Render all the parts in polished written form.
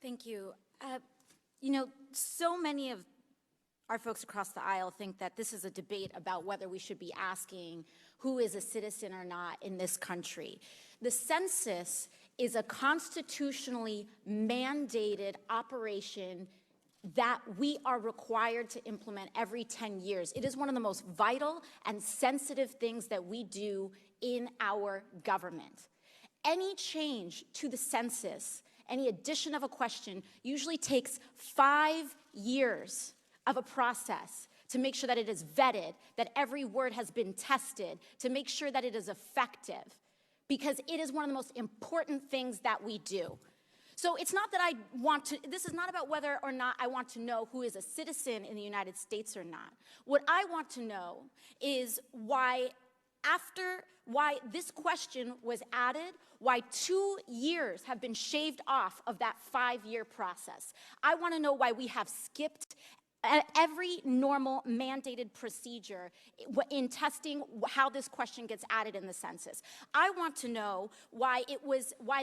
Thank you. So many of our folks across the aisle think that this is a debate about whether we should be asking who is a citizen or not in this country. The census is a constitutionally mandated operation that we are required to implement every 10 years. It is one of the most vital and sensitive things that we do in our government. Any change to the census, any addition of a question, usually takes 5 years of a process to make sure that it is vetted, that every word has been tested, to make sure that it is effective, because it is one of the most important things that we do. So it's not that this is not about whether or not I want to know who is a citizen in the United States or not. What I want to know is why this question was added, why 2 years have been shaved off of that 5-year process. I want to know why we have skipped every normal mandated procedure in testing how this question gets added in the census. I want to know why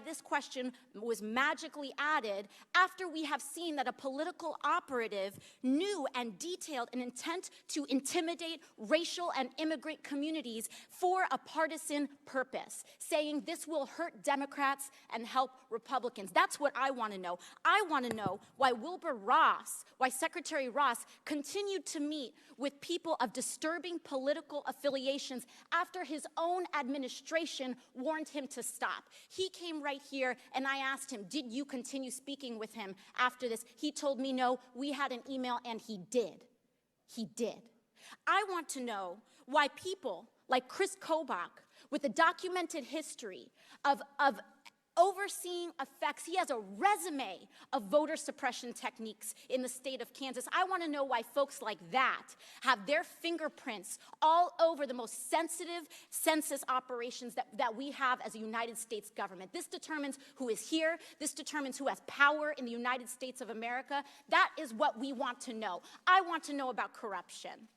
this question was magically added after we have seen that a political operative knew and detailed an intent to intimidate racial and immigrant communities for a partisan purpose, saying this will hurt Democrats and help Republicans. That's what I want to know. I want to know why Secretary Ross continued to meet with people of disturbing political affiliations after his own administration warned him to stop. He came right here and I asked him, did you continue speaking with him after this? He told me no, we had an email, and he did. He did. I want to know why people like Chris Kobach, with a documented history of overseeing effects. He has a resume of voter suppression techniques in the state of Kansas. I want to know why folks like that have their fingerprints all over the most sensitive census operations that we have as a United States government. This determines who is here. This determines who has power in the United States of America. That is what we want to know. I want to know about corruption.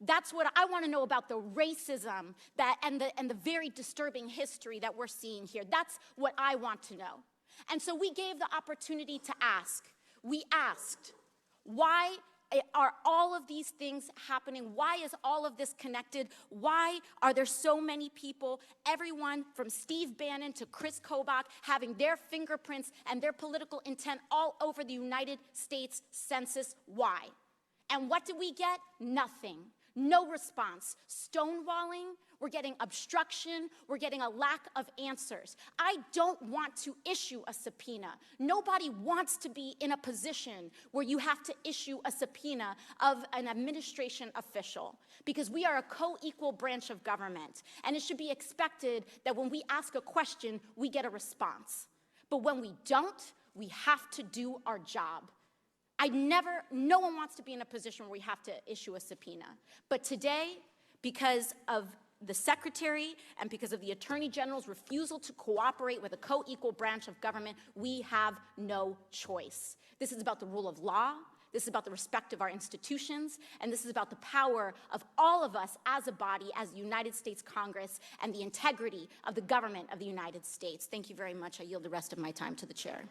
That's what I want to know about, the racism and the very disturbing history that we're seeing here. That's what I want to know. And so we gave the opportunity to ask. We asked, why are all of these things happening? Why is all of this connected? Why are there so many people, everyone from Steve Bannon to Chris Kobach, having their fingerprints and their political intent all over the United States Census? Why? And what did we get? Nothing. No response. Stonewalling, we're getting obstruction, we're getting a lack of answers. I don't want to issue a subpoena. Nobody wants to be in a position where you have to issue a subpoena of an administration official, because we are a co-equal branch of government, and it should be expected that when we ask a question, we get a response. But when we don't, we have to do our job. No one wants to be in a position where we have to issue a subpoena. But today, because of the Secretary and because of the Attorney General's refusal to cooperate with a co-equal branch of government, we have no choice. This is about the rule of law, this is about the respect of our institutions, and this is about the power of all of us as a body, as the United States Congress, and the integrity of the government of the United States. Thank you very much. I yield the rest of my time to the chair.